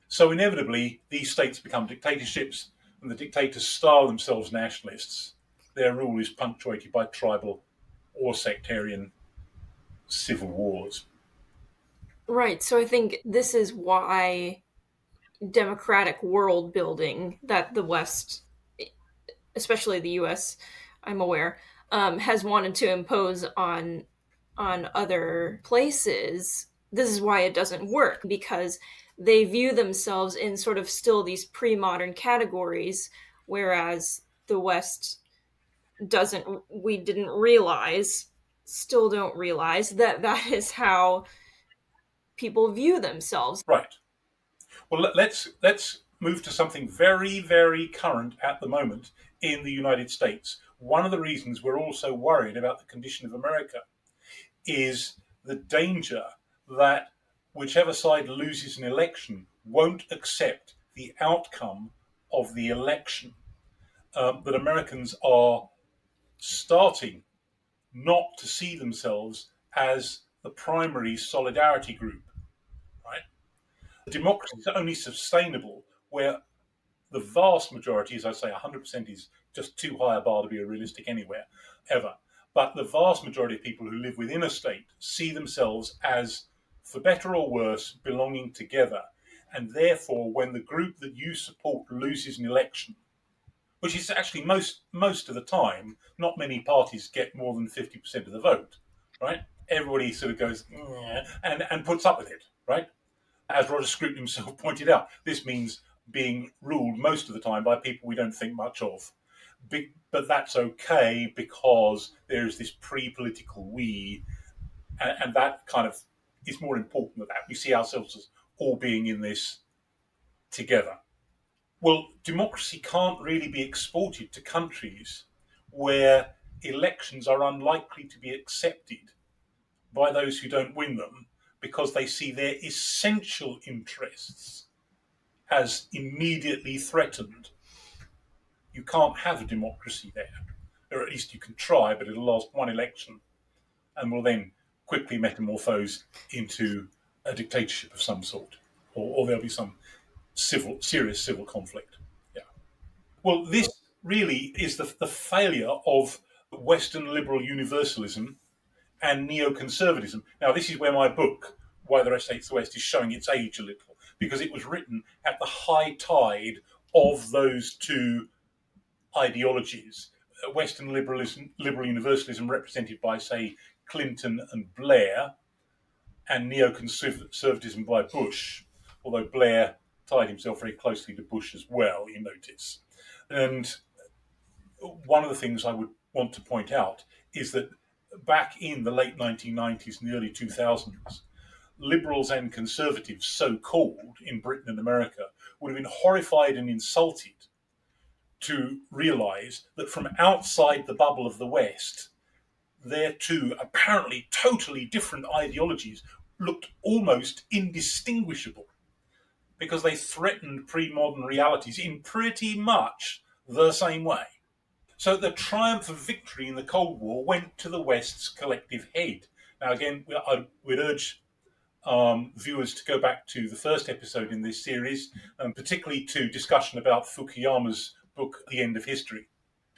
So inevitably, these states become dictatorships, and the dictators style themselves nationalists. Their rule is punctuated by tribal or sectarian civil wars. Right. So I think this is why democratic world building that the West, especially the US, I'm aware, has wanted to impose on other places. This is why it doesn't work, because they view themselves in sort of still these pre-modern categories, whereas the West doesn't. We didn't realize, still don't realize that that is how people view themselves. Right. Well, let's move to something very, very current at the moment in the United States. One of the reasons we're also worried about the condition of America is the danger that whichever side loses an election won't accept the outcome of the election. That Americans are starting not to see themselves as the primary solidarity group, right? Democracy is only sustainable where the vast majority, as I say, 100% is just too high a bar to be a realistic anywhere, ever. But the vast majority of people who live within a state see themselves as, for better or worse, belonging together. And therefore, when the group that you support loses an election, which is actually most of the time, not many parties get more than 50% of the vote, right? Everybody sort of goes, and puts up with it, right? As Roger Scruton himself pointed out, this means being ruled most of the time by people we don't think much of. But that's okay because there is this pre-political we, and that kind of is more important than that. We see ourselves as all being in this together. Well, democracy can't really be exported to countries where elections are unlikely to be accepted by those who don't win them because they see their essential interests as immediately threatened. You can't have a democracy there, or at least you can try, but it'll last one election and will then quickly metamorphose into a dictatorship of some sort, or there'll be some serious civil conflict. Yeah. Well, this really is the failure of Western liberal universalism and neoconservatism. Now, this is where my book, Why the Rest Hates the West, is showing its age a little, because it was written at the high tide of those two ideologies. Western liberal universalism, represented by, say, Clinton and Blair, and neoconservatism by Bush, although Blair tied himself very closely to Bush as well, you notice. And one of the things I would want to point out is that back in the late 1990s and the early 2000s, liberals and conservatives, so called, in Britain and America, would have been horrified and insulted to realise that from outside the bubble of the West, their two apparently totally different ideologies looked almost indistinguishable because they threatened pre-modern realities in pretty much the same way. So the triumph of victory in the Cold War went to the West's collective head. Now, again, we'd urge viewers to go back to the first episode in this series, particularly to discussion about Fukuyama's book, The End of History.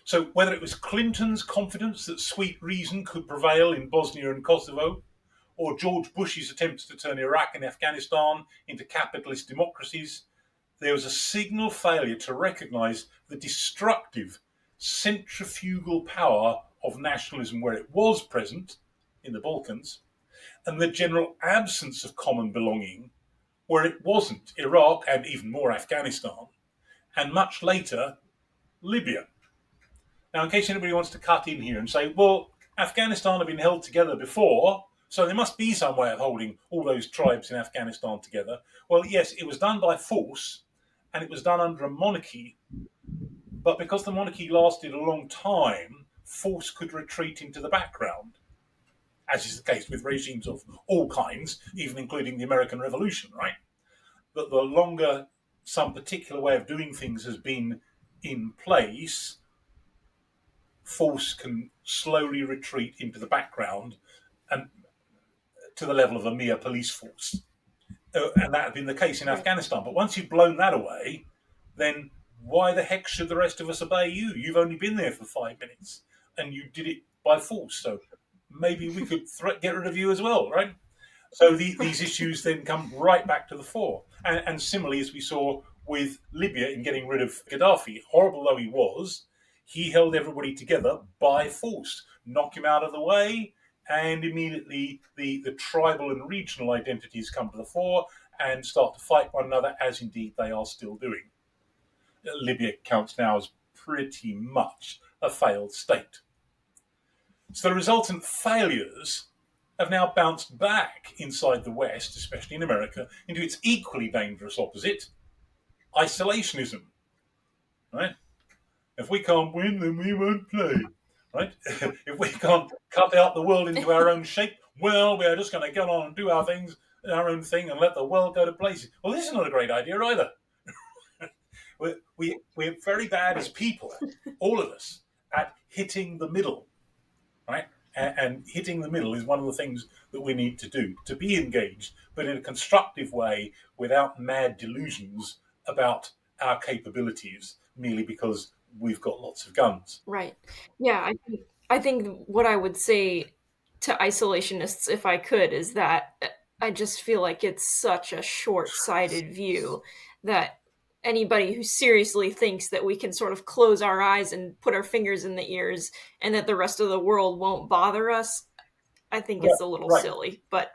So whether it was Clinton's confidence that sweet reason could prevail in Bosnia and Kosovo, or George Bush's attempts to turn Iraq and Afghanistan into capitalist democracies, there was a signal failure to recognise the destructive centrifugal power of nationalism where it was present, in the Balkans, and the general absence of common belonging where it wasn't, Iraq and even more Afghanistan, and much later, Libya. Now, in case anybody wants to cut in here and say, well, Afghanistan have been held together before, so there must be some way of holding all those tribes in Afghanistan together. Well, yes, it was done by force, and it was done under a monarchy. But because the monarchy lasted a long time, force could retreat into the background, as is the case with regimes of all kinds, even including the American Revolution, right? But the longer some particular way of doing things has been in place, force can slowly retreat into the background and to the level of a mere police force. And that had been the case in Afghanistan. But once you've blown that away, then why the heck should the rest of us obey you? You've only been there for 5 minutes and you did it by force. So maybe we could get rid of you as well, right? So these issues then come right back to the fore. And similarly, as we saw with Libya in getting rid of Gaddafi, horrible though he was, he held everybody together by force, knock him out of the way, and immediately the tribal and regional identities come to the fore and start to fight one another, as indeed they are still doing. Libya counts now as pretty much a failed state. So the resultant failures have now bounced back inside the West, especially in America, into its equally dangerous opposite, isolationism. Right? If we can't win, then we won't play. Right? If we can't cut out the world into our own shape, well, we're just going to go on and do our own thing, and let the world go to places. Well, this is not a great idea either. We're very bad as people, all of us, at hitting the middle, right? And hitting the middle is one of the things that we need to do, to be engaged, but in a constructive way, without mad delusions about our capabilities, merely because we've got lots of guns. Right. Yeah, I think what I would say to isolationists, if I could, is that I just feel like it's such a short-sighted view that anybody who seriously thinks that we can sort of close our eyes and put our fingers in the ears and that the rest of the world won't bother us, I think it's a little silly. But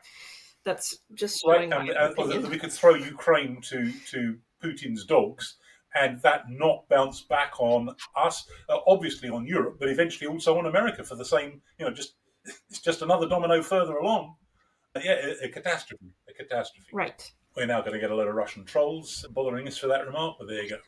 that's just showing my opinion. We could throw Ukraine to Putin's dogs, and that not bounce back on us, obviously on Europe, but eventually also on America for the same. It's just another domino further along. A catastrophe. Right. We're now going to get a lot of Russian trolls bothering us for that remark, but there you go.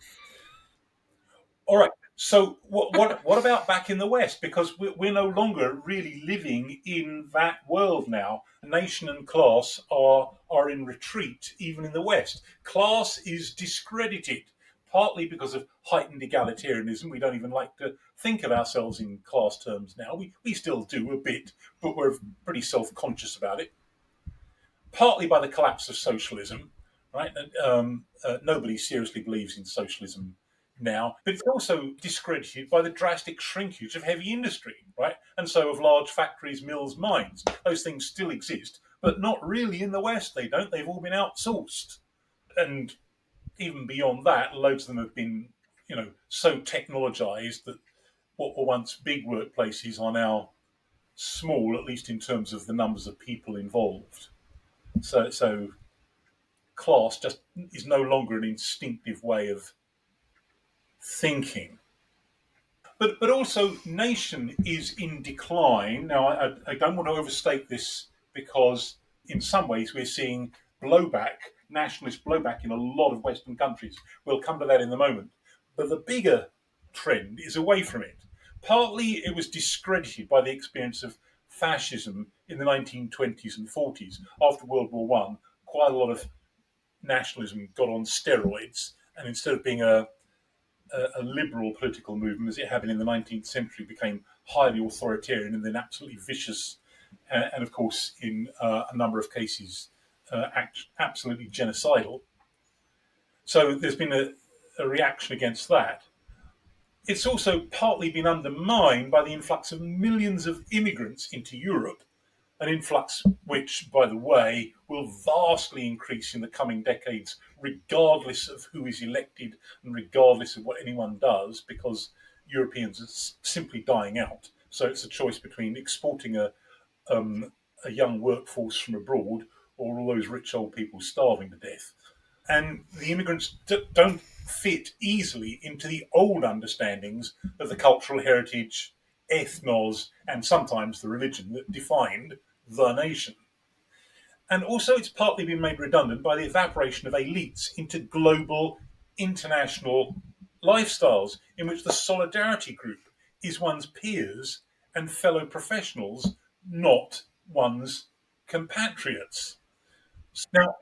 All right. So what about back in the West? Because we're no longer really living in that world now. Nation and class are in retreat, even in the West. Class is discredited, partly because of heightened egalitarianism. We don't even like to think of ourselves in class terms now. We still do a bit, but we're pretty self-conscious about it. Partly by the collapse of socialism, right? Nobody seriously believes in socialism now, but it's also discredited by the drastic shrinkage of heavy industry, right? And so of large factories, mills, mines. Those things still exist, but not really in the West. They don't. They've all been outsourced. And even beyond that, loads of them have been, so technologized that what were once big workplaces are now small, at least in terms of the numbers of people involved. So class just is no longer an instinctive way of thinking. But also nation is in decline. Now, I don't want to overstate this, because in some ways we're seeing nationalist blowback in a lot of Western countries. We'll come to that in a moment. But the bigger trend is away from it. Partly it was discredited by the experience of fascism in the 1920s and 40s. After World War I, quite a lot of nationalism got on steroids, and instead of being a liberal political movement, as it happened in the 19th century, became highly authoritarian and then absolutely vicious, and of course, in a number of cases, absolutely genocidal. So there's been a reaction against that. It's also partly been undermined by the influx of millions of immigrants into Europe, an influx which, by the way, will vastly increase in the coming decades, regardless of who is elected and regardless of what anyone does, because Europeans are simply dying out. So it's a choice between exporting a young workforce from abroad or all those rich old people starving to death. And the immigrants don't fit easily into the old understandings of the cultural heritage, ethnos, and sometimes the religion that defined the nation. And also it's partly been made redundant by the evaporation of elites into global, international lifestyles in which the solidarity group is one's peers and fellow professionals, not one's compatriots. Now,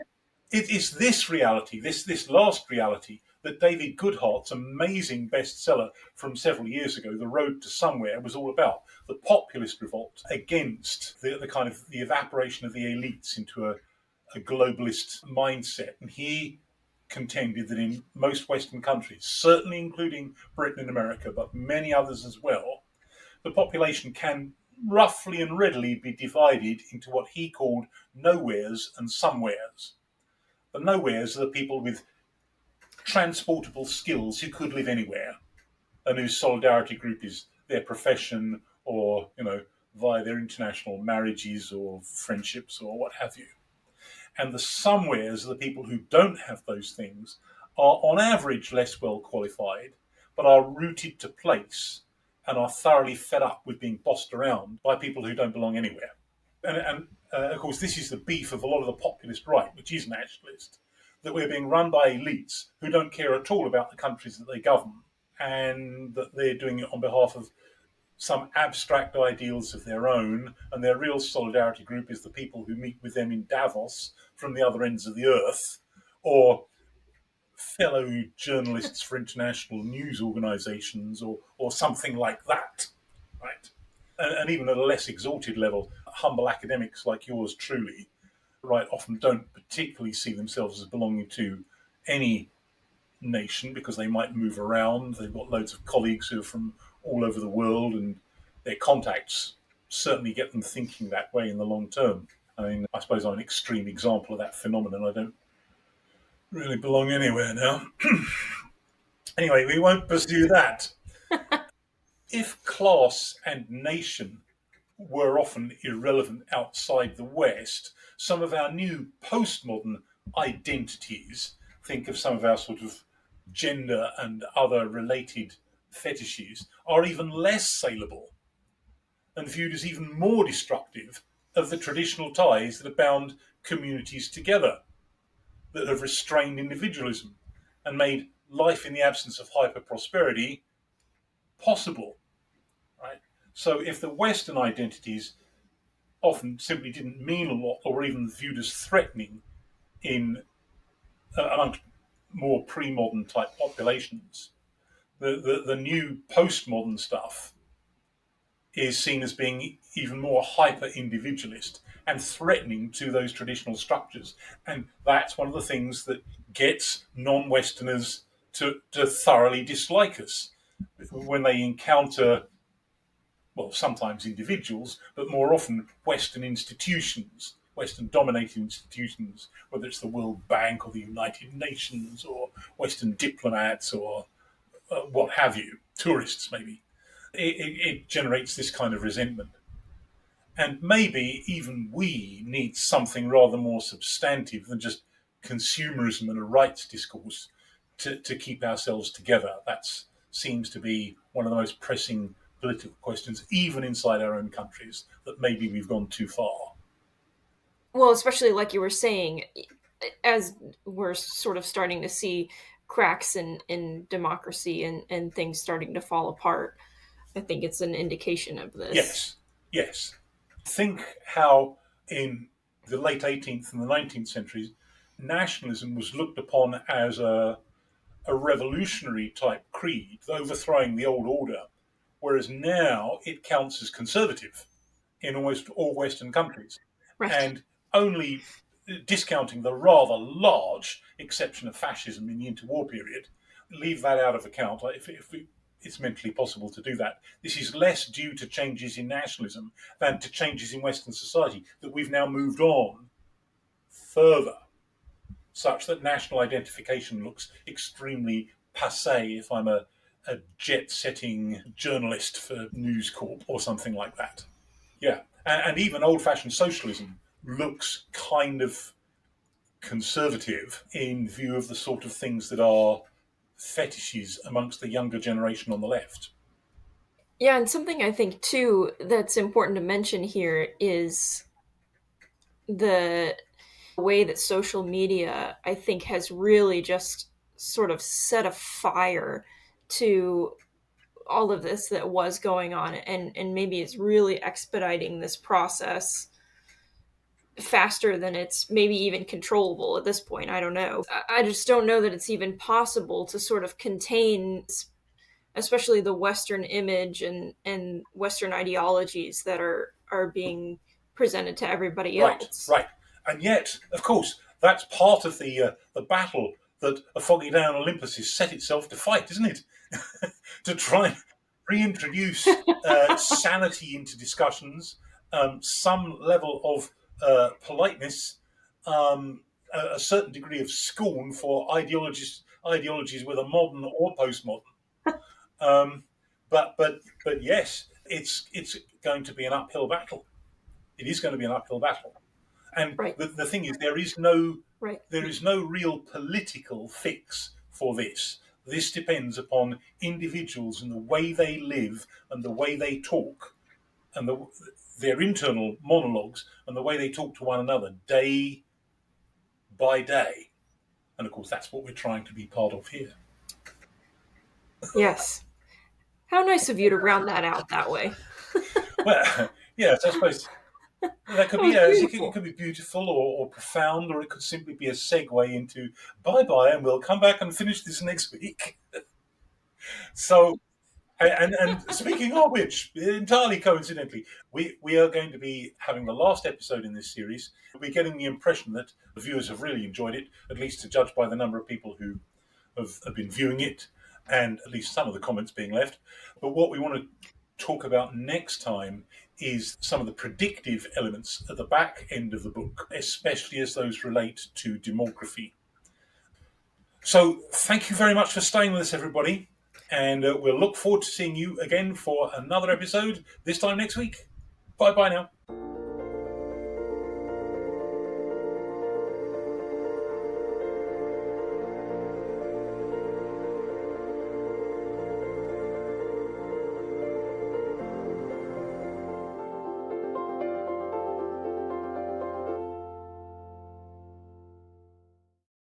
it is this reality, this last reality, that David Goodhart's amazing bestseller from several years ago, The Road to Somewhere, was all about. The populist revolt against the kind of the evaporation of the elites into a globalist mindset. And he contended that in most Western countries, certainly including Britain and America, but many others as well, the population can roughly and readily be divided into what he called nowheres and somewheres. The nowheres are the people with transportable skills who could live anywhere and whose solidarity group is their profession or, via their international marriages or friendships or what have you. And the somewheres are the people who don't have those things, are on average less well qualified, but are rooted to place and are thoroughly fed up with being bossed around by people who don't belong anywhere. And of course, this is the beef of a lot of the populist right, which is nationalist, that we're being run by elites who don't care at all about the countries that they govern, and that they're doing it on behalf of some abstract ideals of their own, and their real solidarity group is the people who meet with them in Davos from the other ends of the earth, or fellow journalists for international news organizations, or something like that, right? And even at a less exalted level, humble academics like yours truly, right, often don't particularly see themselves as belonging to any nation because they might move around. They've got loads of colleagues who are from all over the world, and their contacts certainly get them thinking that way in the long term. I mean, I suppose I'm an extreme example of that phenomenon. I don't really belong anywhere now. Anyway, we won't pursue that. If class and nation were often irrelevant outside the West, some of our new postmodern identities, think of some of our sort of gender and other related fetishes, are even less saleable and viewed as even more destructive of the traditional ties that have bound communities together, that have restrained individualism and made life in the absence of hyper prosperity possible. Right? So if the Western identities often simply didn't mean a lot or were even viewed as threatening in amongst more pre-modern type populations, the new postmodern stuff is seen as being even more hyper individualist and threatening to those traditional structures. And that's one of the things that gets non Westerners to thoroughly dislike us when they encounter, well, sometimes individuals, but more often Western institutions, Western dominated institutions, whether it's the World Bank or the United Nations or Western diplomats or what have you, tourists maybe. It generates this kind of resentment. And maybe even we need something rather more substantive than just consumerism and a rights discourse to keep ourselves together. That seems to be one of the most pressing political questions, even inside our own countries, that maybe we've gone too far. Well, especially like you were saying, as we're sort of starting to see cracks in democracy and things starting to fall apart, I think it's an indication of this. Yes, yes. Think how in the late 18th and the 19th centuries, nationalism was looked upon as a revolutionary type creed, overthrowing the old order, whereas now it counts as conservative in almost all Western countries. Right. And only discounting the rather large exception of fascism in the interwar period, leave that out of account. If it's mentally possible to do that. This is less due to changes in nationalism than to changes in Western society, that we've now moved on further, such that national identification looks extremely passe if I'm a jet setting journalist for News Corp or something like that. Yeah. And even old fashioned socialism looks kind of conservative in view of the sort of things that are fetishes amongst the younger generation on the left. Yeah, and something I think too that's important to mention here is the way that social media, I think, has really just sort of set a fire to all of this that was going on, and maybe it's really expediting this process. faster than it's maybe even controllable at this point. I don't know. I just don't know that it's even possible to sort of contain, especially the Western image and Western ideologies that are being presented to everybody Right, else. right. And yet, of course, that's part of the battle that a foggy day on Olympus has set itself to fight, isn't it? To try and reintroduce sanity into discussions, some level of politeness, a certain degree of scorn for ideologies, whether modern or postmodern. But yes, it's going to be an uphill battle. It is going to be an uphill battle. And Right. the thing is, there is no Right. real political fix for this. This depends upon individuals and the way they live and the way they talk and their internal monologues and the way they talk to one another day by day. And of course, that's what we're trying to be part of here. Yes. How nice of you to round that out that way. Well, yes, I suppose that could be it could be beautiful or profound, or it could simply be a segue into bye bye, and we'll come back and finish this next week. So, and speaking of which, entirely coincidentally, we are going to be having the last episode in this series. We're getting the impression that the viewers have really enjoyed it, at least to judge by the number of people who have been viewing it, and at least some of the comments being left. But what we want to talk about next time is some of the predictive elements at the back end of the book, especially as those relate to demography. So thank you very much for staying with us, everybody. And we'll look forward to seeing you again for another episode, this time next week. Bye-bye now.